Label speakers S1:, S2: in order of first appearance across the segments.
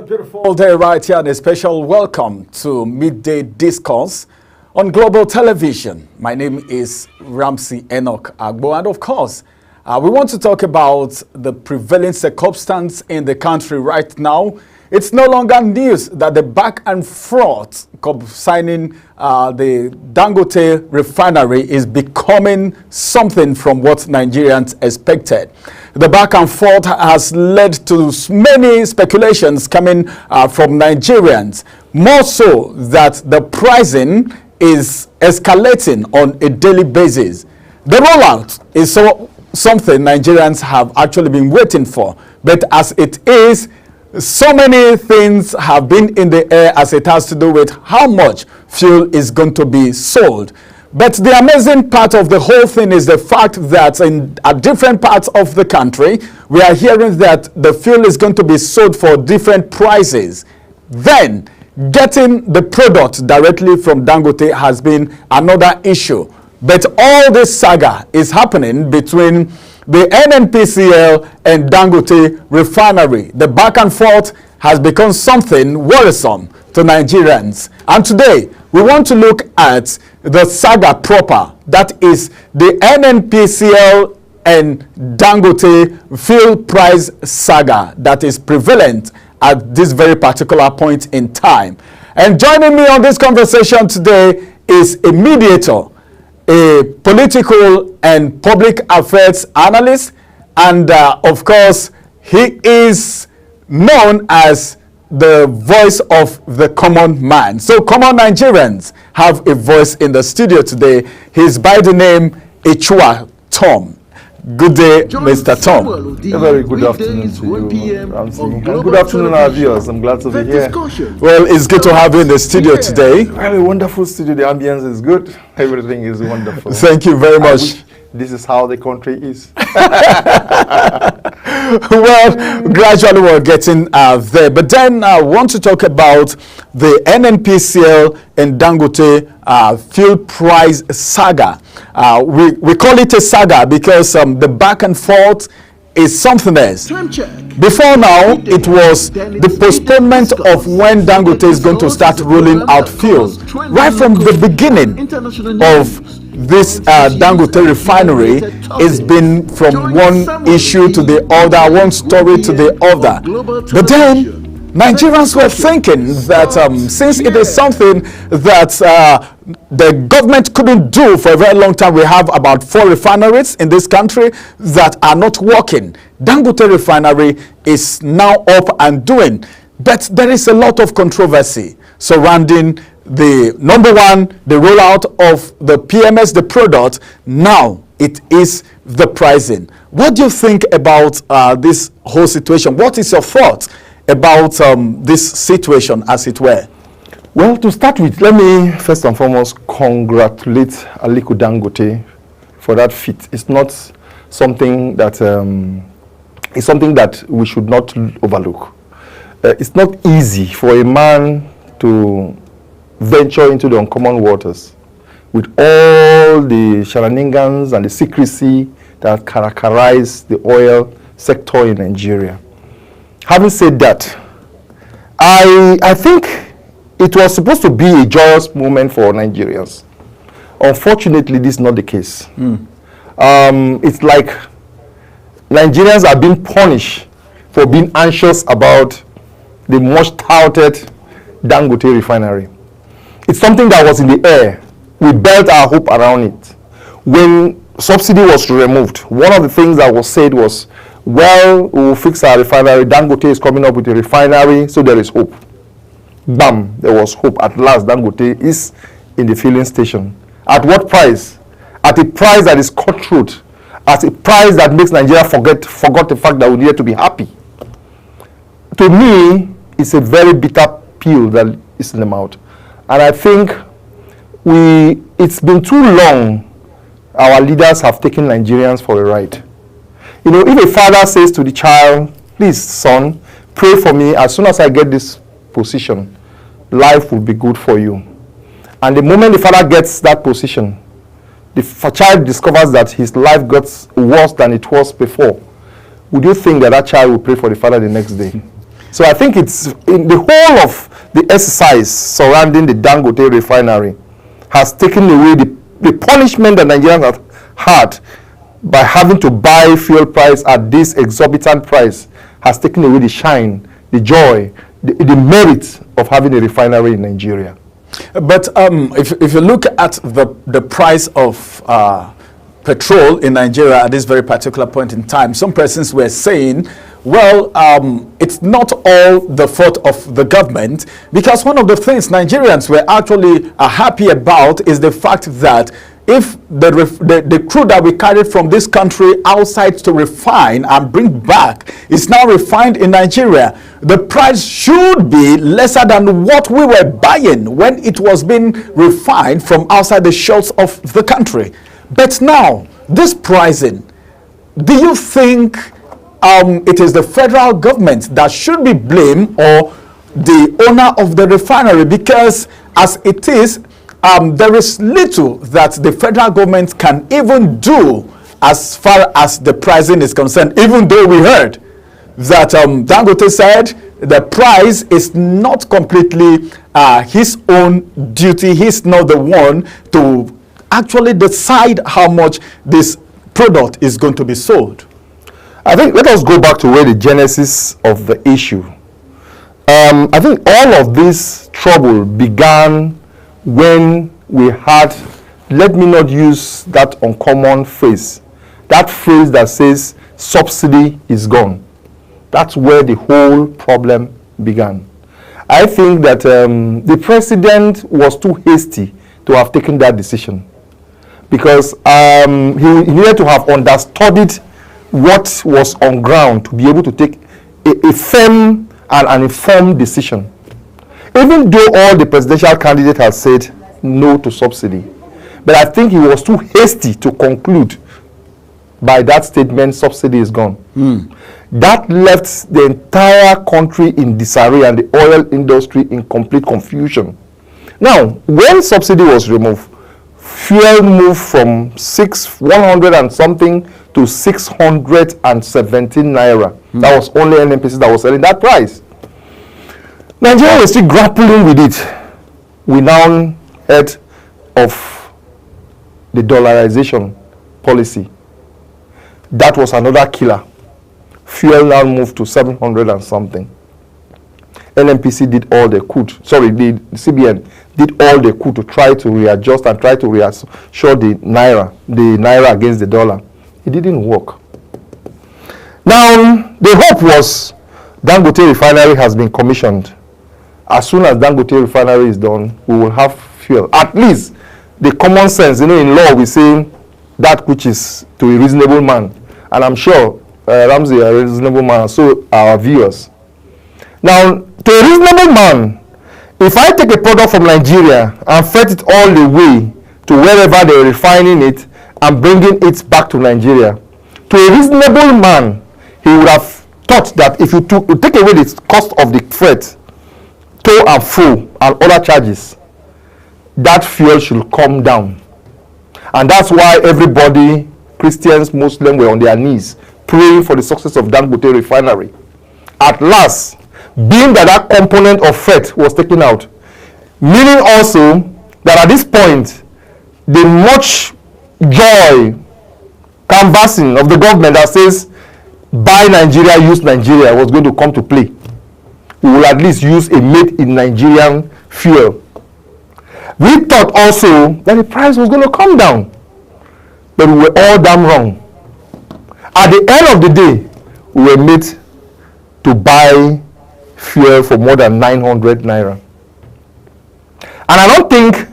S1: a beautiful day right here, and a special welcome to Midday Discourse on Global Television. My name is Ramsey Enoch Agbo, and of course, we want to talk about the prevailing circumstance in the country right now. It's no longer news that the back and forth concerning the Dangote refinery is becoming something from what Nigerians expected. The back and forth has led to many speculations coming from Nigerians, more so that the pricing is escalating on a daily basis. The rollout is something Nigerians have actually been waiting for, but as it is, so many things have been in the air as it has to do with how much fuel is going to be sold. But the amazing part of the whole thing is the fact that at different parts of the country, we are hearing that the fuel is going to be sold for different prices. Then, getting the product directly from Dangote has been another issue. But all this saga is happening between the Nnpcl and Dangote refinery. The back and forth has become something worrisome to Nigerians. And today, we want to look at the saga proper. That is the Nnpcl and Dangote fuel price saga that is prevalent at this very particular point in time. And joining me on this conversation today is a mediator, a political and public affairs analyst, and of course, he is known as the voice of the common man. So common Nigerians have a voice in the studio today. He's by the name Echua Tom. Good day, Mr. Tom.
S2: A very good afternoon to you, Ramsey. And good afternoon, our viewers. I'm glad to be here.
S1: Well, it's good to have you in the studio today.
S2: We have a wonderful studio. The ambience is good. Everything is wonderful.
S1: Thank you very much.
S2: This is how the country is.
S1: Well, gradually we're getting there. But then I want to talk about the Nnpcl and Dangote fuel price saga. We call it a saga because the back and forth is something else. Before now, it was the postponement of when Dangote is going to start rolling out fuel. Right from the beginning of this Dangote refinery, it's been from one issue to the other, one story to the other. But then Nigerians were thinking that since it is something that the government couldn't do for a very long time, we have about 4 refineries in this country that are not working. Dangote refinery is now up and doing, but there is a lot of controversy surrounding the number one, the rollout of the PMS, the product. Now it is the pricing. What do you think about this whole situation? What is your thought about this situation, as it were?
S2: Well, to start with, let me first and foremost congratulate Aliko Dangote for that feat. It's not something that it's something that we should not overlook. It's not easy for a man to venture into the uncommon waters with all the shenanigans and the secrecy that characterize the oil sector in Nigeria. Having said that, I think it was supposed to be a joyous moment for Nigerians. Unfortunately, this is not the case. It's like Nigerians are being punished for being anxious about the much touted Dangote refinery. It's something that was in the air. We built our hope around it. When subsidy was removed, one of the things that was said was, well, we will fix our refinery. Dangote is coming up with a refinery, so there is hope. Bam, there was hope. At last, Dangote is in the filling station. At what price? At a price that is cutthroat. At a price that makes Nigeria forgot the fact that we needed to be happy. To me, it's a very bitter pill that is in the mouth. And I think it's been too long our leaders have taken Nigerians for a ride. You know, if a father says to the child, please, son, pray for me, as soon as I get this position, life will be good for you. And the moment the father gets that position, the child discovers that his life got worse than it was before. Would you think that that child will pray for the father the next day? So I think it's in the whole of the exercise surrounding the Dangote refinery has taken away the punishment that Nigerians have had by having to buy fuel price at this exorbitant price, has taken away the shine, the joy, the merit of having a refinery in Nigeria.
S1: But if you look at the price of petrol in Nigeria at this very particular point in time, some persons were saying, well, it's not all the fault of the government, because one of the things Nigerians were actually happy about is the fact that if the crude that we carried from this country outside to refine and bring back is now refined in Nigeria, the price should be lesser than what we were buying when it was being refined from outside the shores of the country. But now, this pricing, do you think it is the federal government that should be blamed, or the owner of the refinery? Because as it is, there is little that the federal government can even do as far as the pricing is concerned, even though we heard that Dangote said the price is not completely his own duty. He's not the one to actually decide how much this product is going to be sold.
S2: I think let us go back to where the genesis of the issue. I think all of this trouble began when we had, let me not use that uncommon phrase, that phrase that says subsidy is gone. That's where the whole problem began. I think that the president was too hasty to have taken that decision, because he needed to have understudied what was on ground to be able to take a firm and an informed decision. Even though all the presidential candidates had said no to subsidy, but I think he was too hasty to conclude by that statement, subsidy is gone. That left the entire country in disarray and the oil industry in complete confusion. Now, when subsidy was removed, fuel moved from 100 and something to 617 naira. That was only Nnpcl that was selling that price. Nigeria was still grappling with it. We now heard of the dollarization policy. That was another killer. Fuel now moved to 700 and something. Nnpcl did all they could. Sorry, the CBN did all they could to try to readjust and try to reassure the naira against the dollar. It didn't work. Now, the hope was Dangote refinery has been commissioned. As soon as Dangote refinery is done, we will have fuel. At least the common sense, in law we say that which is to a reasonable man. And I'm sure Ramsey is a reasonable man, so our viewers. Now, to a reasonable man, if I take a product from Nigeria and freight it all the way to wherever they're refining it and bringing it back to Nigeria, to a reasonable man, he would have thought that if you take away the cost of the freight, tow and fro and other charges, that fuel should come down. And that's why everybody, Christians, Muslims, were on their knees praying for the success of Dangote refinery. At last, being that that component of freight was taken out, meaning also that at this point, the much joy canvassing of the government that says buy Nigeria, use Nigeria was going to come to play. We will at least use a made in Nigerian fuel. We thought also that the price was going to come down, but we were all damn wrong. At the end of the day, we were made to buy fuel for more than 900 naira. And I don't think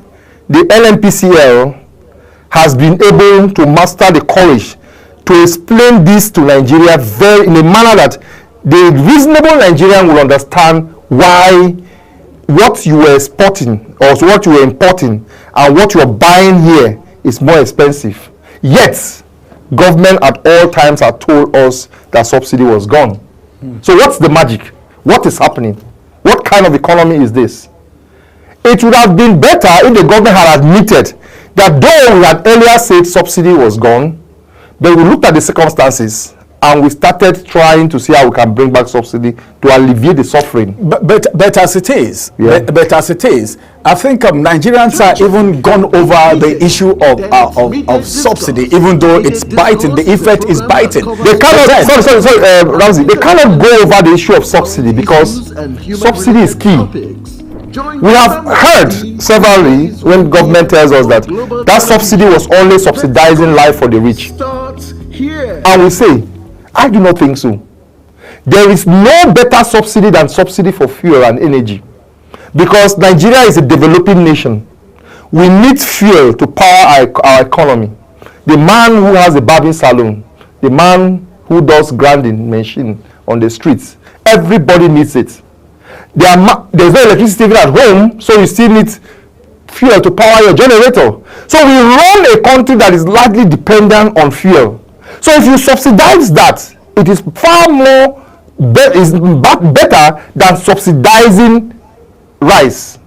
S2: the Nnpcl has been able to master the courage to explain this to Nigeria in a manner that the reasonable Nigerian will understand why what you were exporting or what you were importing and what you are buying here is more expensive. Yet, government at all times had told us that subsidy was gone. So what's the magic? What is happening? What kind of economy is this? It would have been better if the government had admitted that though we had earlier said subsidy was gone, but we looked at the circumstances and we started trying to see how we can bring back subsidy to alleviate the suffering.
S1: But as it is,
S2: Yeah.
S1: but as it is, I think Nigerians are even gone over the issue of subsidy, even though it's biting. The effect is biting.
S2: They cannot. Sorry, Ramsey. They cannot go over the issue of subsidy because subsidy is key. We have heard severally when government tells us that that subsidy was only subsidizing life for the rich, and we say, I do not think so. There is no better subsidy than subsidy for fuel and energy, because Nigeria is a developing nation. We need fuel to power our economy. The man who has a barbing salon, the man who does grinding machine on the streets, everybody needs it. There's no electricity even at home, so you still need fuel to power your generator. So we run a country that is largely dependent on fuel. So if you subsidize that, it is far more better than subsidizing rice.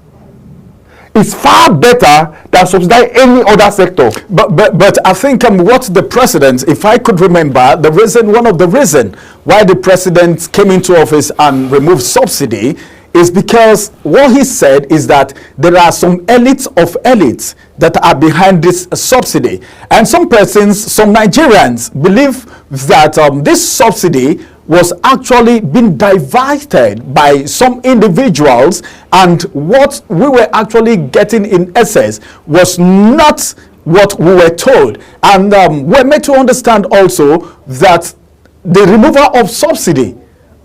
S2: It's far better than subsidizing any other sector.
S1: But I think what the president, if I could remember, one of the reasons why the president came into office and removed subsidy is because what he said is that there are some elites of elites that are behind this subsidy. And some persons, some Nigerians believe that this subsidy was actually being diverted by some individuals, and what we were actually getting in essence was not what we were told. And we're made to understand also that the removal of subsidy,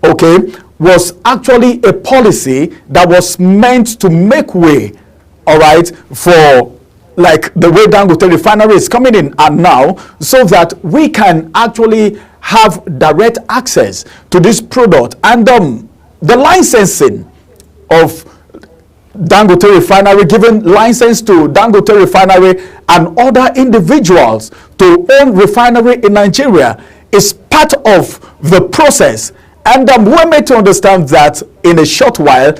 S1: okay, was actually a policy that was meant to make way, all right, for like the way Dangote refinery is coming in and now, so that we can actually have direct access to this product. And the licensing of Dangote refinery, giving license to Dangote refinery and other individuals to own refinery in Nigeria is part of the process. And we're made to understand that in a short while,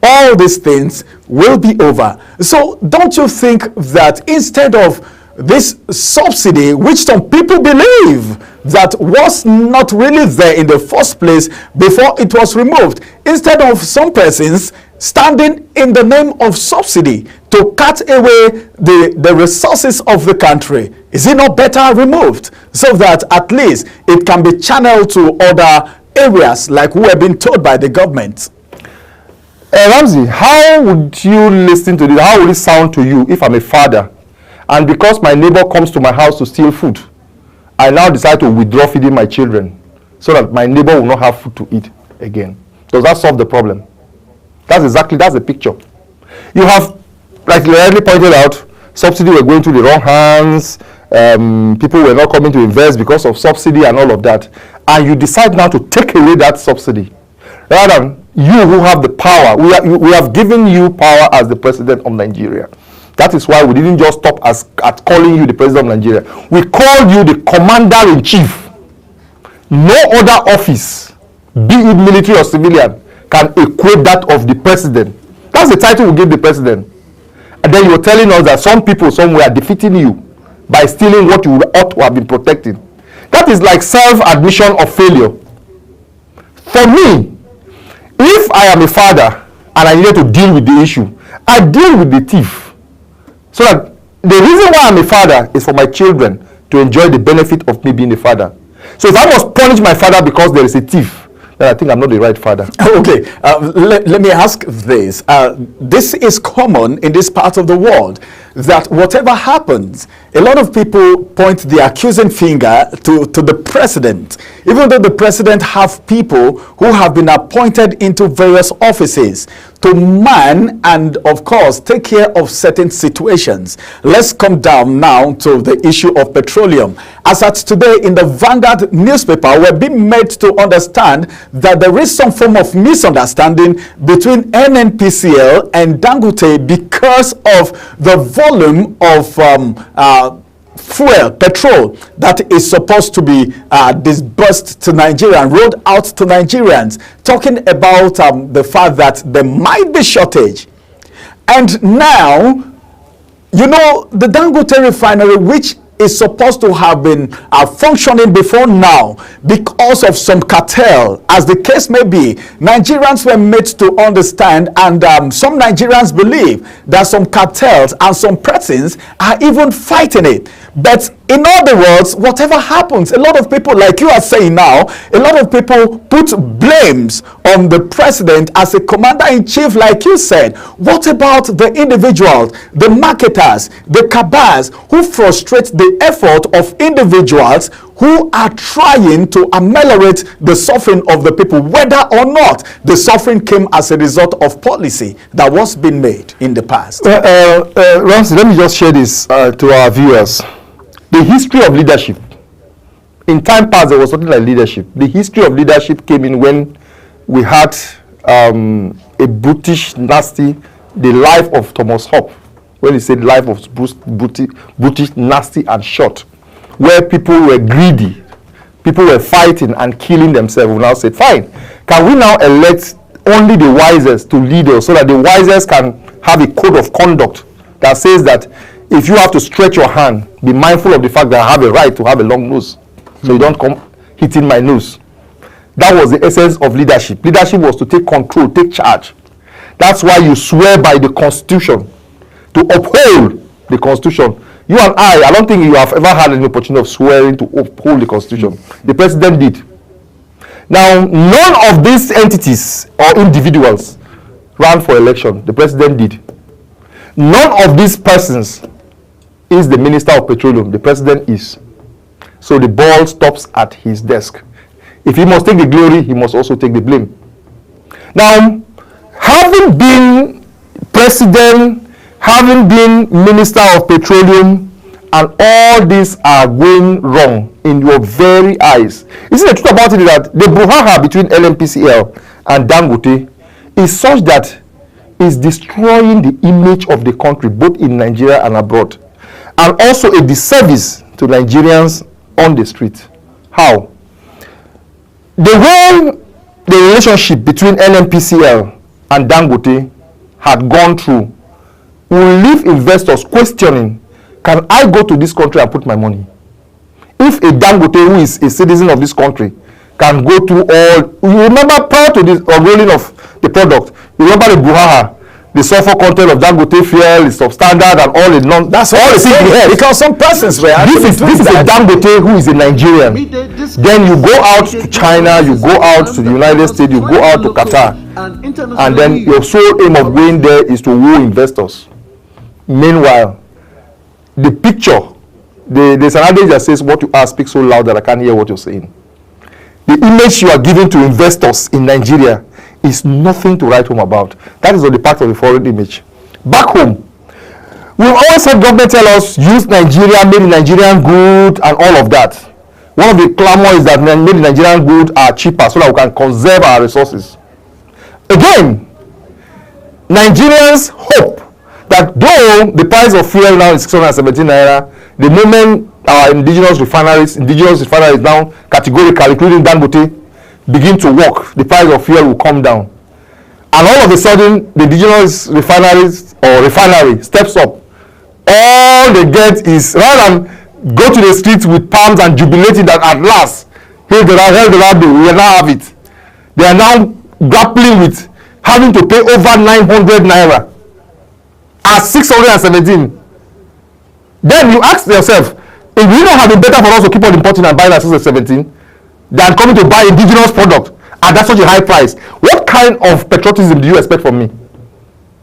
S1: all these things will be over. So don't you think that instead of this subsidy, which some people believe that was not really there in the first place before it was removed, instead of some persons standing in the name of subsidy to cut away the resources of the country, is it not better removed so that at least it can be channeled to other areas like we have been told by the government?
S2: Ramsey, how would you listen to this? How would it sound to you if I'm a father, and because my neighbor comes to my house to steal food, I now decide to withdraw feeding my children so that my neighbor will not have food to eat again? Does that solve the problem? That's the picture. You have, like you rightly pointed out, subsidy were going to the wrong hands, people were not coming to invest because of subsidy and all of that, and you decide now to take away that subsidy. Rather than you who have the power, we have given you power as the president of Nigeria. That is why we didn't just stop at calling you the president of Nigeria. We called you the commander-in-chief. No other office, be it military or civilian, can equate that of the president. That's the title we give the president. And then you're telling us that some people somewhere are defeating you by stealing what you ought to have been protecting. That is like self-admission of failure. For me, if I am a father and I need to deal with the issue, I deal with the thief. So that the reason why I'm a father is for my children to enjoy the benefit of me being a father. So if I must punish my father because there is a thief, then I think I'm not the right father.
S1: Okay, let me ask this. This is common in this part of the world, that whatever happens, a lot of people point the accusing finger to the president, even though the president have people who have been appointed into various offices to man and, of course, take care of certain situations. Let's come down now to the issue of petroleum. As at today in the Vanguard newspaper, we're being made to understand that there is some form of misunderstanding between Nnpcl and Dangote because of the volume of fuel, petrol, that is supposed to be disbursed to Nigeria and rolled out to Nigerians, talking about the fact that there might be shortage. And now, you know, the Dangote refinery, which is supposed to have been functioning before now because of some cartel, as the case may be. Nigerians were made to understand, and some Nigerians believe that some cartels and some persons are even fighting it. But in other words, whatever happens, a lot of people, like you are saying now, a lot of people put blames on the president as a commander-in-chief, like you said. What about the individuals, the marketers, the cabals who frustrate the effort of individuals who are trying to ameliorate the suffering of the people, whether or not the suffering came as a result of policy that was being made in the past?
S2: Ramsey, let me just share this to our viewers. The history of leadership. In time past, there was something like leadership. The history of leadership came in when we had a brutish, nasty, the life of Thomas Hobbes, when he said life of brutish, nasty, and short, where people were greedy, people were fighting and killing themselves. We now said, fine, can we now elect only the wisest to lead us, so that the wisest can have a code of conduct that says that if you have to stretch your hand, be mindful of the fact that I have a right to have a long nose, so you don't come hitting my nose. That was the essence of leadership. Leadership was to take control, take charge. That's why you swear by the Constitution, to uphold the Constitution. You and I don't think you have ever had an opportunity of swearing to uphold the Constitution. The president did. Now, none of these entities or individuals ran for election. The president did. None of these persons is the Minister of Petroleum. The president is. So the ball stops at his desk. If he must take the glory, he must also take the blame. Now, having been president, having been Minister of Petroleum, and all these are going wrong in your very eyes. You see, the truth about it is that the brouhaha between Nnpcl and Dangote is such that it's destroying the image of the country, both in Nigeria and abroad, and also a disservice to Nigerians on the street. How? The way the relationship between Nnpcl and Dangote had gone through will leave investors questioning, can I go to this country and put my money? If a Dangote who is a citizen of this country can go through all, you remember prior to this unrolling of the product, you remember the brouhaha, the sulfur content of Dangote fuel is substandard and all the non. That's all the things we had.
S1: Because some persons were.
S2: This is a Dangote who is a Nigerian. Then you go out to China, you go out to the United States, you go out to Qatar, and then your sole aim of going there is to woo investors. Meanwhile, the picture, there's an adage that says, "What you ask speaks so loud that I can't hear what you're saying." The image you are giving to investors in Nigeria is nothing to write home about. That is on the part of the foreign image. Back home, we've always had government tell us, use Nigeria, made in Nigerian good, and all of that. One of the clamor is that made in Nigerian good are cheaper, so that we can conserve our resources. Again, Nigerians hope that though the price of fuel now is 617 naira, the moment our indigenous refineries now categorically, including Dangote, begin to work, the price of fuel will come down. And all of a sudden, the indigenous refinery steps up. All they get is, rather than go to the streets with palms and jubilating that at last, we will now have it. They are now grappling with having to pay over 900 naira at 617. Then you ask yourself, it would not have been better for us to keep on importing and buying at 617 than coming to buy indigenous product at that such a high price. What kind of patriotism do you expect from me?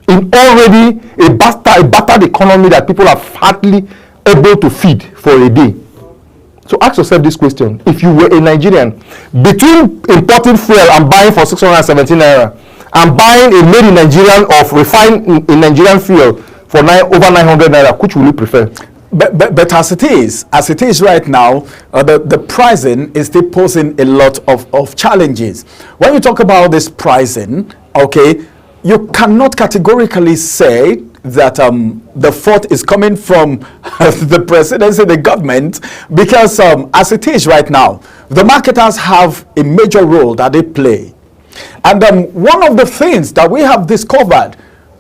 S2: In already a battered economy that people are hardly able to feed for a day. So ask yourself this question: if you were a Nigerian, between importing fuel and buying for 617 naira and buying a made in Nigerian of refined in Nigerian fuel for over 900 naira, which will you prefer?
S1: But as it is right now, the pricing is still posing a lot of challenges. When you talk about this pricing, okay, you cannot categorically say that the fault is coming from the presidency, the government, because as it is right now, the marketers have a major role that they play. And one of the things that we have discovered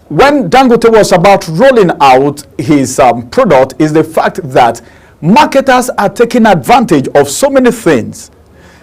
S1: when Dangote was about rolling out his product is the fact that marketers are taking advantage of so many things.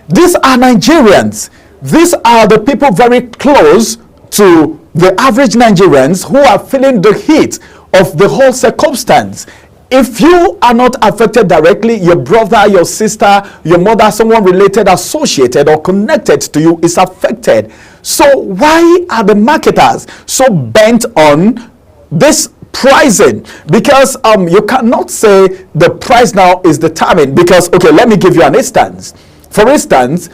S1: These are Nigerians. These are the people very close to the average Nigerians who are feeling the heat of the whole circumstance. If you are not affected directly, your brother, your sister, your mother, someone related, associated, or connected to you is affected. So why are the marketers so bent on this pricing? Because you cannot say the price now is determined, because, okay, let me give you an instance. For instance,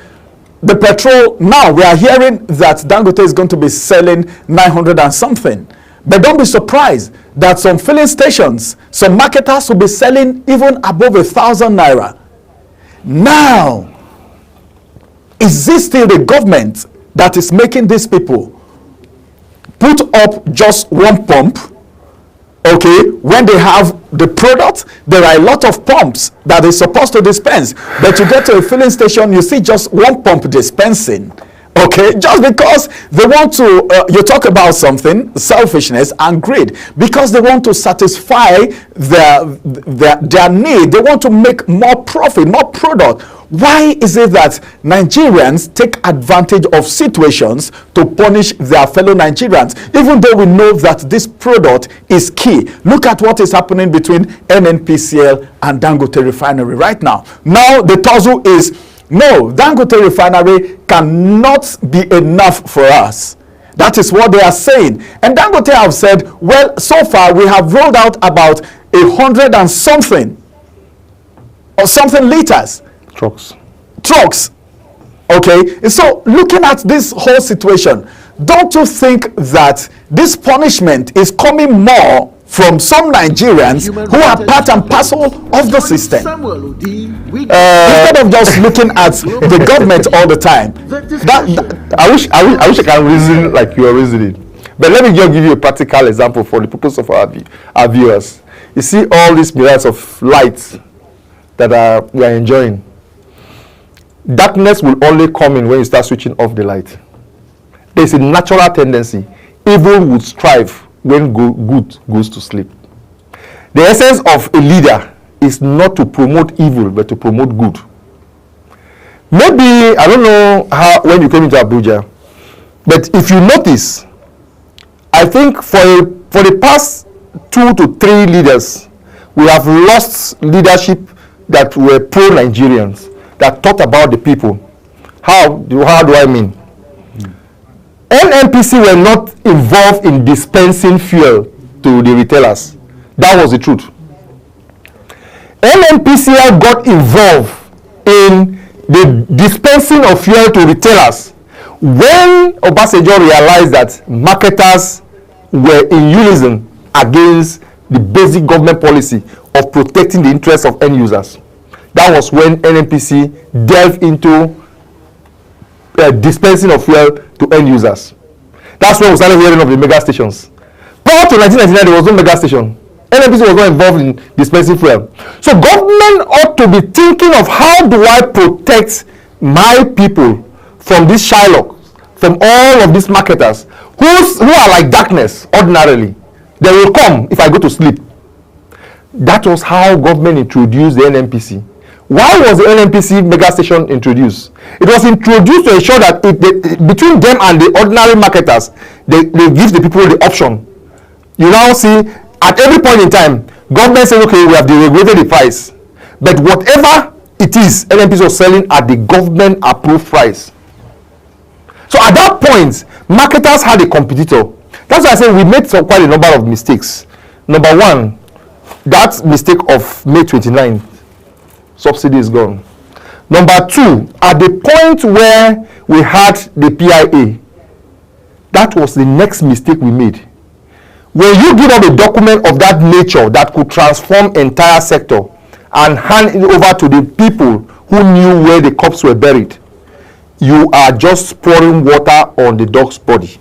S1: the petrol, now we are hearing that Dangote is going to be selling 900 and something. But don't be surprised that some filling stations, some marketers will be selling even above 1,000 naira. Now, is this still the government that is making these people put up just one pump? Okay, when they have the product, there are a lot of pumps that is supposed to dispense, but you get to a filling station, you see just one pump dispensing. Okay, just because they want to, you talk about something, selfishness and greed, because they want to satisfy their need. They want to make more profit, more product. Why is it that Nigerians take advantage of situations to punish their fellow Nigerians, even though we know that this product is key? Look at what is happening between Nnpcl and Dangote refinery right now. Now the tussle is, no, Dangote refinery cannot be enough for us. That is what they are saying. And Dangote have said, well, so far we have rolled out about 100 and something or something liters. Trucks. Okay. So looking at this whole situation, don't you think that this punishment is coming more from some Nigerians who are part and parcel of the system, instead of just looking at the government all the time?
S2: I wish I can reason like you are reasoning, but let me just give you a practical example for the purpose of our viewers. You see all these mirrors of lights that we are enjoying. Darkness will only come in when you start switching off the light. There's a natural tendency. Evil would strive when good goes to sleep. The essence of a leader is not to promote evil, but to promote good. Maybe, I don't know how when you came into Abuja, but if you notice, I think for the past 2 to 3 leaders, we have lost leadership that were pro-Nigerians, that thought about the people. How do I mean? Nnpcl were not involved in dispensing fuel to the retailers. That was the truth. Nnpcl got involved in the dispensing of fuel to retailers when Obasanjo realized that marketers were in unison against the basic government policy of protecting the interests of end users. That was when Nnpcl delved into dispensing of fuel to end users. That's when we started hearing of the mega stations. Prior to 1999, there was no mega station. Nnpcl was not involved in dispensing fuel. So government ought to be thinking of, how do I protect my people from this Shylock, from all of these marketers who are like darkness ordinarily. They will come if I go to sleep. That was how government introduced the Nnpcl. Why was the Nnpcl mega station introduced? It was introduced to ensure that between them and the ordinary marketers, they give the people the option. You now see, at every point in time, government says, okay, we have deregulated the price. But whatever it is, Nnpcl was selling at the government approved price. So at that point, marketers had a competitor. That's why I say we made quite a number of mistakes. Number one, that mistake of May 29th. Subsidy is gone. Number two, at the point where we had the PIA, that was the next mistake we made. When you give up a document of that nature that could transform entire sector and hand it over to the people who knew where the corpses were buried, you are just pouring water on the dog's body.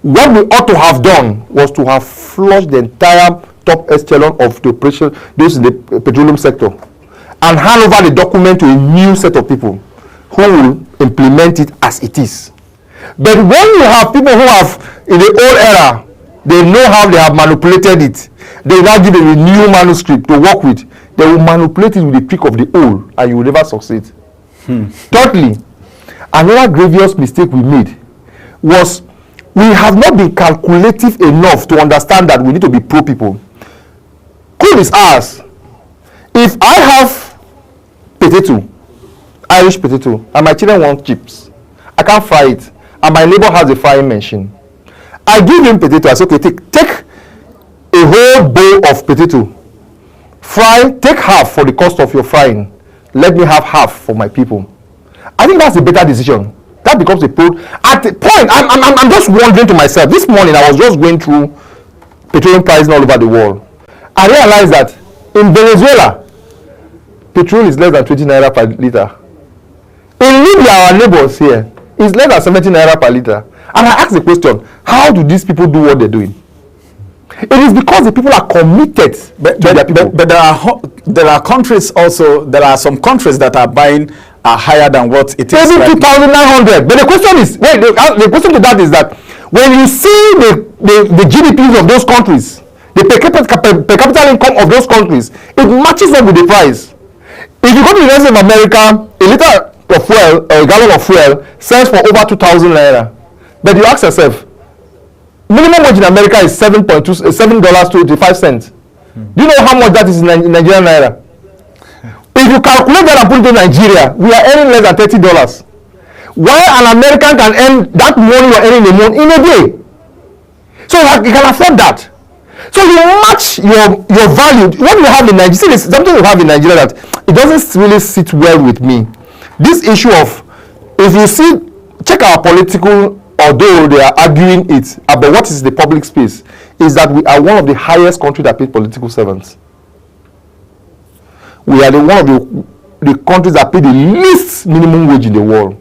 S2: What we ought to have done was to have flushed the entire top echelon of the operation, those in the petroleum sector, and hand over the document to a new set of people who will implement it as it is. But when you have people who have, in the old era, They know how they have manipulated it. They now give a new manuscript to work with. They will manipulate it with the trick of the old, and you will never succeed. Thirdly, another grievous mistake we made was we have not been calculative enough to understand that we need to be pro people. Crude is ours. If I have potato, Irish potato, and my children want chips, I can't fry it, and my neighbor has a frying machine. I give him potato. I say, okay, take a whole bowl of potato, fry, take half for the cost of your frying. Let me have half for my people. I think that's a better decision. That becomes a pro. At the point, I'm just wondering to myself. This morning, I was just going through petroleum pricing all over the world. I realized that in Venezuela, petrol is less than 20 naira per liter. In Libya, our neighbors here, it's less than 70 naira per liter. And I asked the question, how do these people do what they're doing? It is because the people are committed to their people.
S1: But there are countries also, there are some countries that are buying higher than what it is.
S2: Maybe 2,900. But the question is, wait, the question to that is that when you see the GDPs of those countries, the per capita income of those countries, it matches up with the price. If you go to the rest of America, a liter of fuel, or a gallon of fuel, sells for over 2,000 naira. But you ask yourself, minimum wage in America is $7.25. Do you know how much that is in Nigerian naira? If you calculate that and put it to Nigeria, we are earning less than $30. While an American can earn that money you're earning in a day. So you can afford that. So you match your value. What we have in Nigeria, see, there's something we have in Nigeria that it doesn't really sit well with me. This issue of, if you see, check our political, although they are arguing it about what is the public space, is that we are one of the highest countries that pay political servants. We are one of the countries that pay the least minimum wage in the world.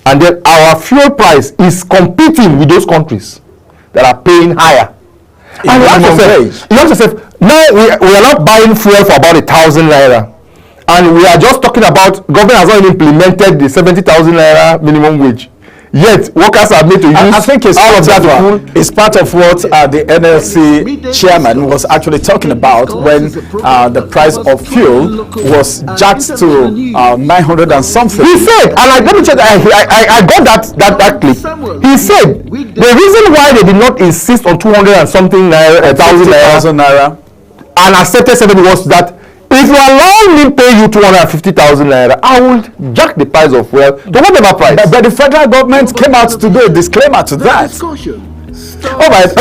S2: And then our fuel price is competing with those countries that are paying higher. And you ask yourself, now we are not buying fuel for about 1,000 naira. And we are just talking about, government has not even implemented the 70,000 naira minimum wage. Yet workers are made to use.
S1: I think it's part of what the NLC chairman was actually talking about when the price of fuel was jacked to 900 and something.
S2: He said, and let me check. I got that clip. He said the reason why they did not insist on 200 and something naira, 1,000 naira, and accepted 70 was that, if you allow me to pay you 250,000 naira, I will jack the price of fuel to whatever price.
S1: But the federal government came out to do a disclaimer to that. All right,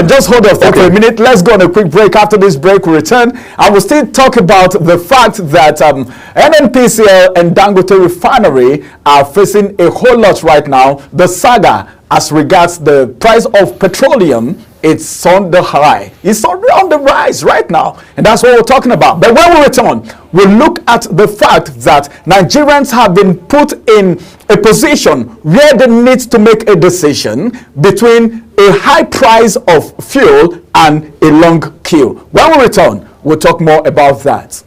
S1: just hold on for a minute. Let's go on a quick break. After this break, we return. I will still talk about the fact that Nnpcl and Dangote refinery are facing a whole lot right now. The saga as regards the price of petroleum, it's on the high. It's on the rise right now. And that's what we're talking about. But when we return, we'll look at the fact that Nigerians have been put in a position where they need to make a decision between a high price of fuel and a long queue. When we return, we'll talk more about that.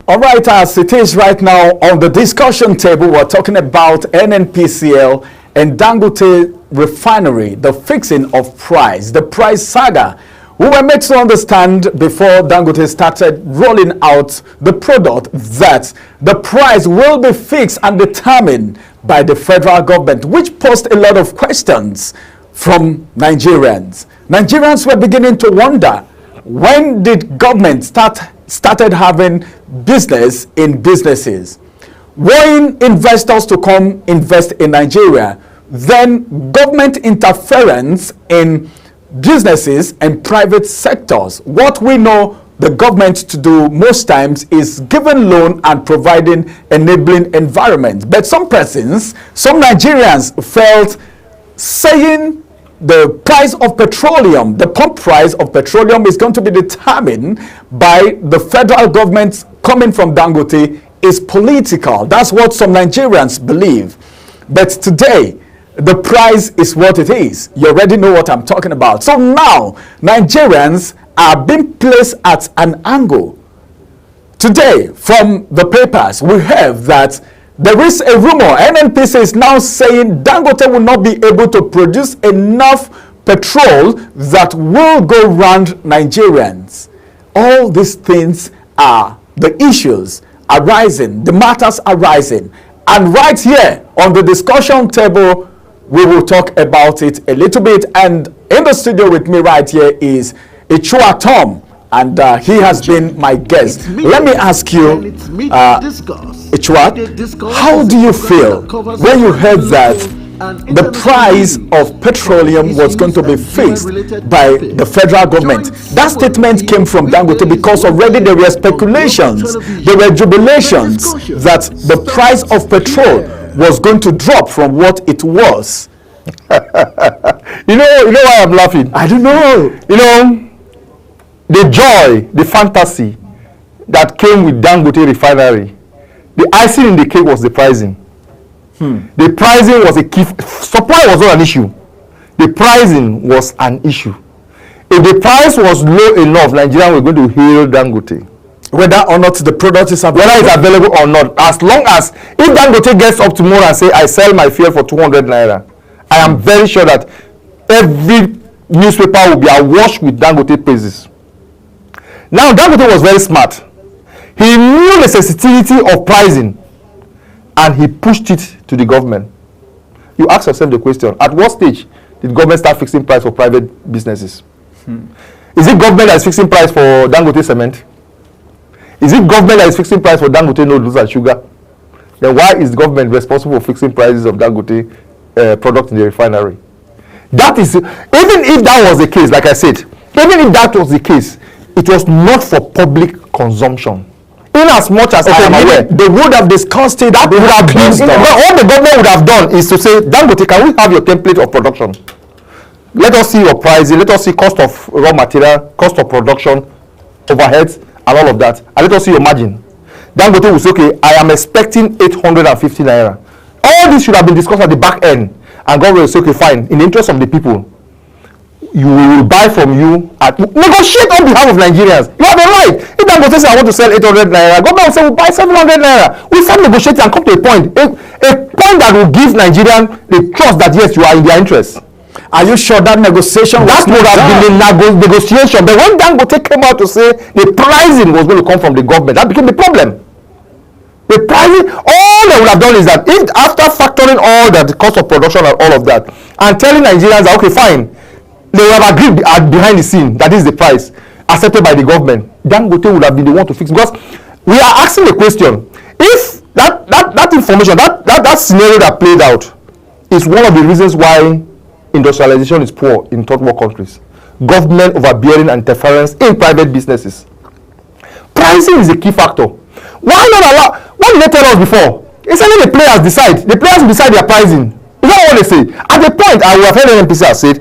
S1: All right, as it is right now on the discussion table, we're talking about Nnpcl and Dangote refinery, the fixing of price, the price saga. We were made to understand before Dangote started rolling out the product that the price will be fixed and determined by the federal government, which posed a lot of questions from Nigerians. Nigerians were beginning to wonder, when did government started having business in businesses, wanting investors to come invest in Nigeria, then government interference in businesses and private sectors. What we know the government to do most times is giving loan and providing enabling environment. But some persons, some Nigerians felt saying the price of petroleum, the pump price of petroleum is going to be determined by the federal government coming from Dangote is political. That's what some Nigerians believe. But today, the price is what it is. You already know what I'm talking about. So now, Nigerians are being placed at an angle. Today, from the papers, we have that there is a rumor. Nnpcl is now saying Dangote will not be able to produce enough petrol that will go round Nigerians. All these things are the issues arising, the matters arising. And right here on the discussion table, we will talk about it a little bit. And in the studio with me right here is Echua Tom. And he has been my guest. Let me ask you, Echua, how do you feel when you heard that the price of petroleum was going to be fixed by the federal government? That statement came from Dangote because already there were speculations, there were jubilations that the price of petrol was going to drop from what it was.
S2: You know why I'm laughing?
S1: I don't know.
S2: The joy, the fantasy that came with Dangote refinery, the icing in the cake was the pricing. The pricing was a key. Supply was not an issue. The pricing was an issue. If the price was low enough, Nigerians were going to hail Dangote.
S1: Whether or not the product is available.
S2: Whether it's available or not. As long as, if Dangote gets up tomorrow and say, I sell my fuel for 200 naira, I am very sure that every newspaper will be awash with Dangote praises. Now, Dangote was very smart. He knew the sensitivity of pricing and he pushed it to the government. You ask yourself the question, at what stage did government start fixing price for private businesses? Is it government that is fixing price for Dangote cement? Is it government that is fixing price for Dangote noodles and sugar? Then why is the government responsible for fixing prices of Dangote product in the refinery? That is, even if that was the case, like I said, even if that was the case, it was not for public consumption. In as much as I am aware,
S1: they would have discussed it.
S2: That would have been, all the government would have done is to say, Dangote, can we have your template of production? Let us see your pricing, let us see cost of raw material, cost of production, overheads, and all of that. And let us see your margin. Dangote will say, okay, I am expecting 850 naira. All this should have been discussed at the back end. And government will say, okay, fine, in the interest of the people, you will buy from you at negotiate on behalf of Nigerians. You have a right. If Dangote says I want to sell 800 naira, government will say we'll buy 700 naira. We start negotiating and come to a point that will give Nigerians the trust that yes, you are in their interest.
S1: Are you sure that negotiation
S2: that would have been a negotiation? But when Dangote came out to say the pricing was going to come from the government, that became the problem. The pricing, all they would have done is that if after factoring all that, the cost of production and all of that, and telling Nigerians that okay, fine, they would have agreed behind the scene that is the price accepted by the government, Dangote would have been the one to fix. Because we are asking the question, if that information, that scenario that played out is one of the reasons why industrialization is poor in third world countries, government overbearing and interference in private businesses. Pricing is a key factor. Why not allow? What did they tell us before? It's only the players decide. The players will decide their pricing. Is that what they say? At the point, I would have heard Nnpcl say,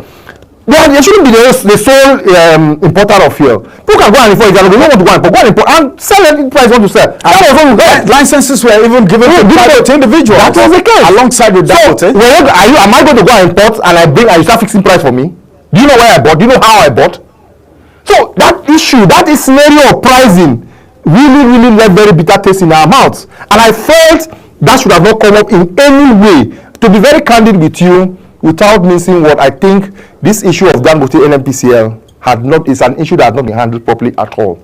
S2: they shouldn't be the sole importer of fuel. People can go and import it. They don't want to go and import and sell any price want to sell. That was what we heard.
S1: Licenses were even given to private individuals.
S2: That was the case.
S1: Alongside with Dangote.
S2: So, am I going to go and import and you start fixing price for me? Do you know where I bought? Do you know how I bought? So that issue, that is scenario of pricing really left very bitter taste in our mouths. And I felt that should have not come up in any way. To be very candid with you, without missing what I think, this issue of Dangote Nnpcl is an issue that has not been handled properly at all.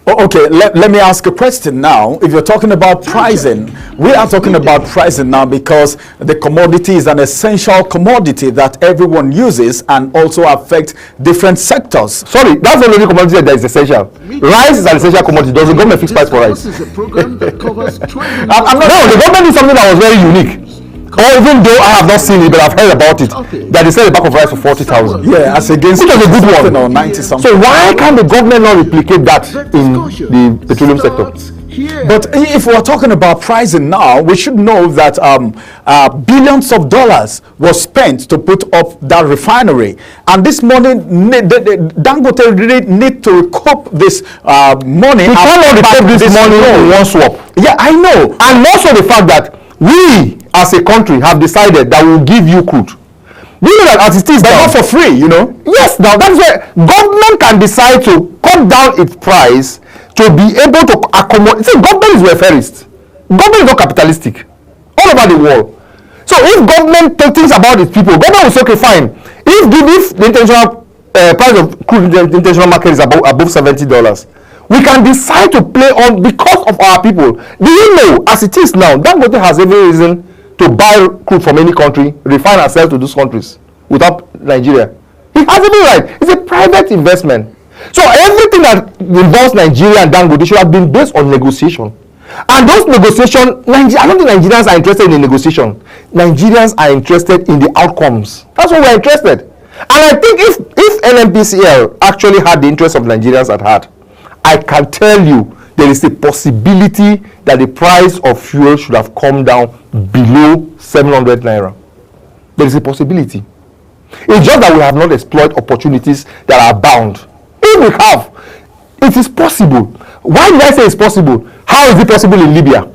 S1: Oh, okay, let me ask a question now. If you're talking about pricing, we are talking about pricing now because the commodity is an essential commodity that everyone uses and also affects different sectors.
S2: Sorry, that's the only commodity that is essential. Rice is an essential commodity. Does the government fix price for rice? No, the government did something that was very unique. Or even though I have not seen it, but I've heard about it, that they sell the bag of rice for 40,000.
S1: Yeah, as against
S2: which was a good one.
S1: Or 90 something.
S2: So why can't the government not replicate that in the petroleum sector?
S1: But if we're talking about pricing now, we should know that billions of dollars was spent to put up that refinery, and this money, Dangote really need to recoup this money.
S2: We cannot recoup this money in one swap.
S1: Yeah, I know.
S2: And also the fact that we as a country have decided that we will give you crude. You know that as it is, but not for free, you know. Yes, now that's where government can decide to cut down its price to be able to accommodate. See, government is welfarist. Government is not capitalistic all over the world. So if government thinks about its people, government will say, okay, fine. If the international price of crude in the international market is above $70, we can decide to play on because of our people. Do you know, as it is now, Dangote has every reason to buy crude from any country, refine and sell to those countries without Nigeria. He has every right. It's a private investment. So everything that involves Nigeria and Dangote should have been based on negotiation. And those negotiations, I don't think Nigerians are interested in the negotiation. Nigerians are interested in the outcomes. That's what we're interested. And I think if Nnpcl actually had the interests of Nigerians at heart, I can tell you there is a possibility that the price of fuel should have come down below 700 naira. There is a possibility. It's just that we have not exploited opportunities that are bound. If we have, it is possible. Why did I say it's possible? How is it possible in Libya?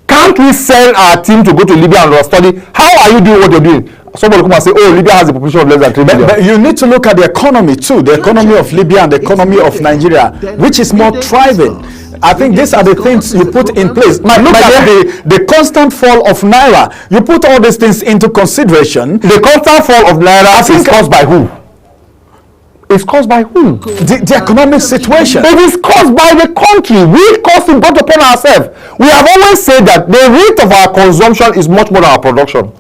S2: Can't we send our team to go to Libya and study? How are you doing what you're doing? Somebody come and say, oh, Libya has a population of less than 3 million. But
S1: you need to look at the economy too, the economy of Libya and the economy of Nigeria, which is more thriving. I think these are the things you put in place. Look at the constant fall of Naira. You put all these things into consideration.
S2: The constant fall of Naira is caused by who? It's caused by who?
S1: The economic situation.
S2: It is caused by the country. We caused it both upon ourselves. We have always said that the rate of our consumption is much more than our production.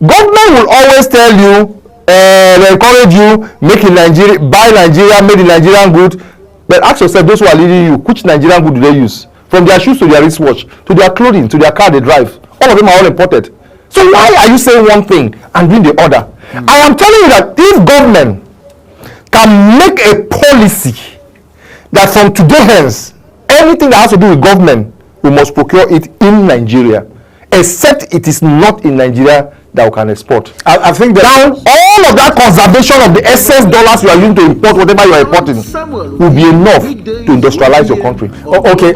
S2: Government will always tell you, they encourage you, make in Nigeria, buy Nigeria, made in Nigerian good. But ask yourself, those who are leading you, which Nigerian good do they use? From their shoes to their wristwatch, to their clothing, to their car they drive. All of them are all imported. So why are you saying one thing and doing the other? I am telling you that if government can make a policy that from today hence, anything that has to do with government, we must procure it in Nigeria, except it is not in Nigeria that we can export.
S1: I think that
S2: now all of that conservation of the excess dollars you are using to import whatever you are importing will be enough to industrialize your country.
S1: Okay,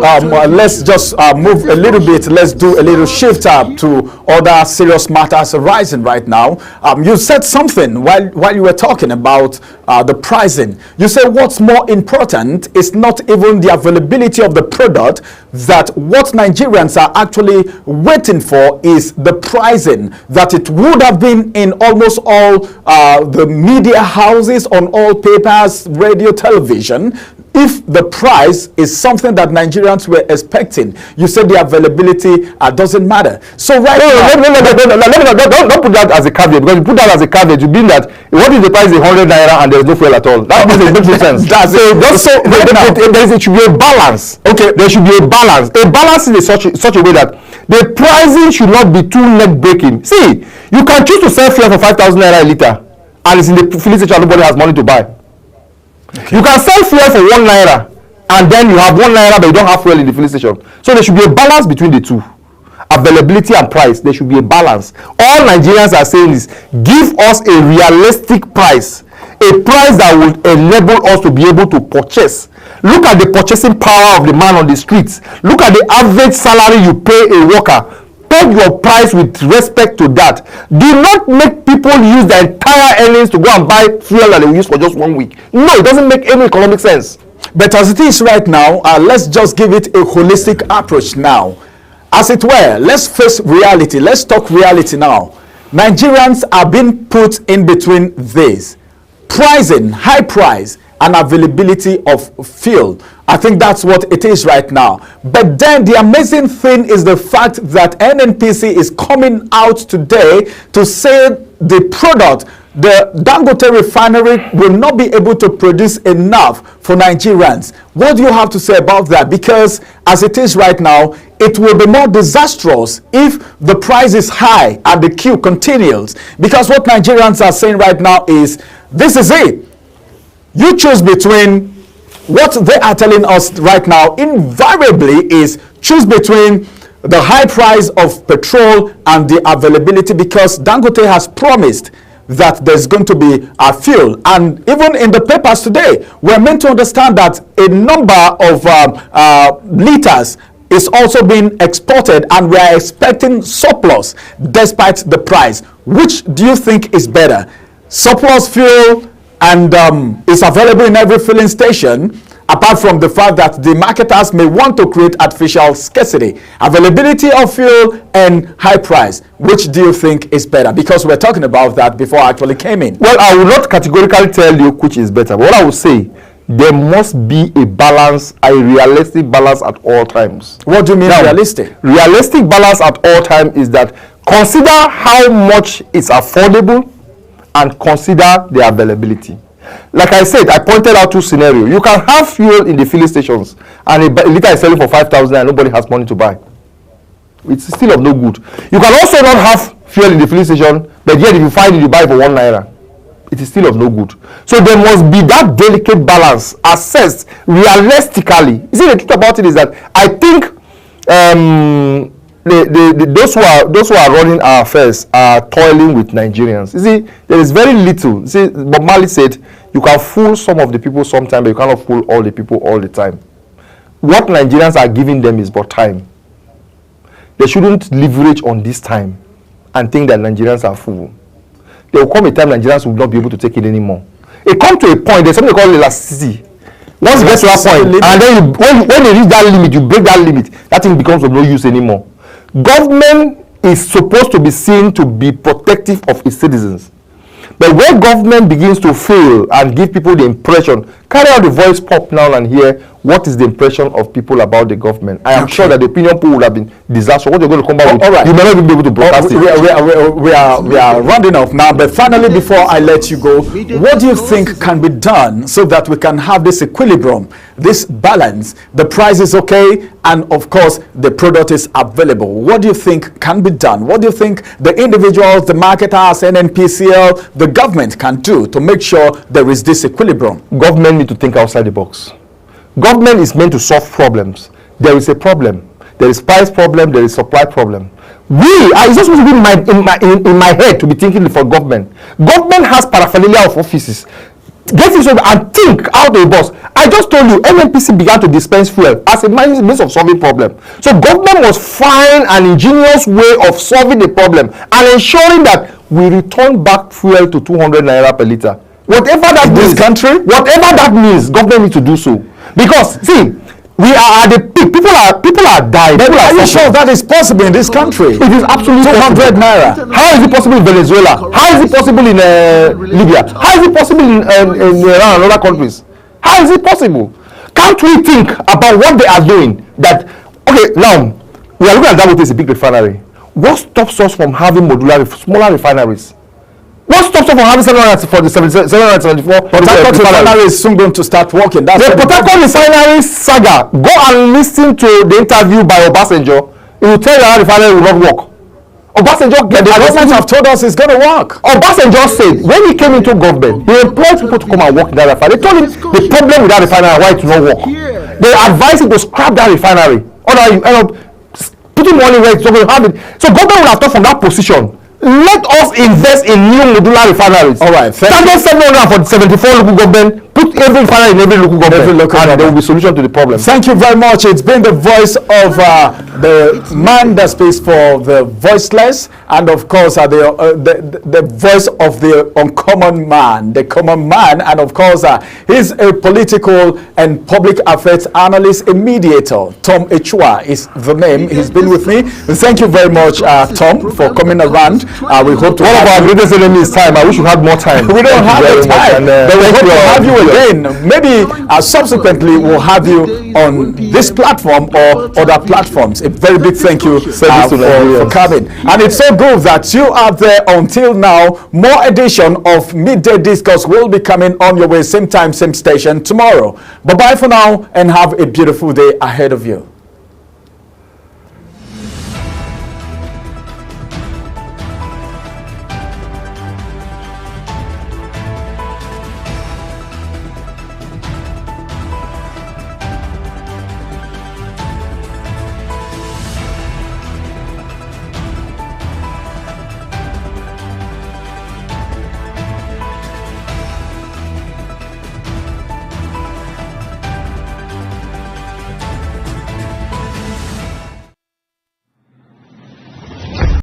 S1: let's just move a little bit. Let's do a little shift to other serious matters arising right now. You said something while you were talking about the pricing. You said what's more important is not even the availability of the product, that what Nigerians are actually waiting for is the pricing, that it would have been in almost all the media houses, on all papers, radio, television, if the price is something that Nigerians were expecting. You said the availability doesn't matter. So right now,
S2: don't put that as a caveat, because you put that as a caveat, you mean that what if the price is 100 naira and there is no fuel at all? That makes no sense. There should be a balance. Okay, there should be a balance. A balance in such a way that the pricing should not be too neck breaking. See, you can choose to sell fuel for 5,000 naira a liter, and it's in the filling station, nobody has money to buy. Okay. You can sell fuel for 1 naira, and then you have 1 naira, but you don't have fuel in the filling station. So there should be a balance between the two. Availability and price, there should be a balance. All Nigerians are saying is, give us a realistic price, a price that will enable us to be able to purchase. Look at the purchasing power of the man on the streets. Look at the average salary you pay a worker. Peg your price with respect to that. Do not make people use their entire earnings to go and buy fuel that they will use for just 1 week. No, it doesn't make any economic sense.
S1: But as it is right now, let's just give it a holistic approach now. As it were, let's face reality. Let's talk reality now. Nigerians are being put in between this. Pricing, high price, and availability of fuel. I think that's what it is right now. But then the amazing thing is the fact that Nnpcl is coming out today to say the product, the Dangote refinery, will not be able to produce enough for Nigerians. What do you have to say about that? Because as it is right now, it will be more disastrous if the price is high and the queue continues. Because what Nigerians are saying right now is, this is it. You choose between what they are telling us right now, invariably is choose between the high price of petrol and the availability, because Dangote has promised that there's going to be a fuel. And even in the papers today, we're meant to understand that a number of liters is also being exported, and we are expecting surplus despite the price. Which do you think is better? Surplus fuel and is available in every filling station, apart from the fact that the marketers may want to create artificial scarcity, availability of fuel and high price. Which do you think is better? Because we're talking about that before I actually came in.
S2: Well, I will not categorically tell you which is better, but what I will say, there must be a balance, a realistic balance at all times.
S1: What do you mean now, realistic?
S2: Realistic balance at all times is that consider how much is affordable and consider the availability. Like I said, I pointed out two scenarios. You can have fuel in the filling stations and a liter is selling for 5,000 and nobody has money to buy. It's still of no good. You can also not have fuel in the filling station, but yet if you find it, you buy it for 1 naira. It is still of no good. So there must be that delicate balance assessed realistically. You see, the truth about it is that I think those who are running our affairs are toiling with Nigerians. You see, there is very little. You see, Bob Marley said, you can fool some of the people sometimes, but you cannot fool all the people all the time. What Nigerians are giving them is but time. They shouldn't leverage on this time and think that Nigerians are fools. There will come a time Nigerians will not be able to take it anymore. It comes to a point, there's something called elasticity. Once you get to that point, and then when you reach that limit, you break that limit, that thing becomes of no use anymore. Government is supposed to be seen to be protective of its citizens. But when government begins to fail and give people the impression, carry out the voice pop now and here, what is the impression of people about the government? I am sure that the opinion poll would have been disastrous. What you're going to come back with, right. You may not even be able to broadcast it.
S1: We are rounding off now, but finally, before I let you go, what do you think can be done so that we can have this equilibrium, this balance? The price is okay, and of course, the product is available. What do you think can be done? What do you think the individuals, the marketers, Nnpcl, the government can do to make sure there is this equilibrium?
S2: Government need to think outside the box. Government is meant to solve problems. There is a problem. There is price problem. There is supply problem. It's not supposed to be in my head to be thinking for government. Government has paraphernalia of offices. Get this and think out of the box. I just told you, Nnpcl began to dispense fuel as a means of solving problem. So government must find an ingenious way of solving the problem and ensuring that we return back fuel to 200 naira per liter. Whatever that means, this country, whatever that means, government needs to do so. Because see, we are at the peak. People are dying.
S1: But are you sure that is possible in this country?
S2: It is absolutely
S1: 200 naira.
S2: How is it possible in Venezuela? How is it possible in Libya? How is it possible in Iran and other countries? How is it possible? Can't we think about what they are doing? That okay, now we are looking at Dangote as a big refinery. What stops us from having smaller refineries? What stops us from having 774?
S1: Port Harcourt refinery is soon going to start working.
S2: The Port Harcourt refinery saga. Go and listen to the interview by Obasanjo. He will tell you how the refinery will not work. Obasanjo,
S1: the government have told us it's going to work.
S2: Obasanjo said when he came into government, he employed people to come and work in that refinery. They told him the problem with that refinery and why it will not work. They advised him to scrap that refinery. Otherwise, you end up putting money where it's not going to have it. So government will have thought from that position. Let us invest in new modular refineries.
S1: All right.
S2: Target 774 local government, put every father in every local government, and there will be solution to the problem.
S1: Thank you very much. It's been the voice of the man that speaks for the voiceless, and of course the voice of the uncommon man, the common man, and of course he's a political and public affairs analyst, a mediator. Tom Echua is the name. He's been with me. Thank you very much, Tom, for coming around. We hope to.
S2: One of our greatest enemies is time. I wish we had more time.
S1: We don't have the time, but we hope to have you again. Maybe subsequently we'll have you on this platform or other platforms. A very big thank you for coming. And it's so good that you are there until now. More edition of Midday Discourse will be coming on your way, same time, same station tomorrow. Bye-bye for now, and have a beautiful day ahead of you.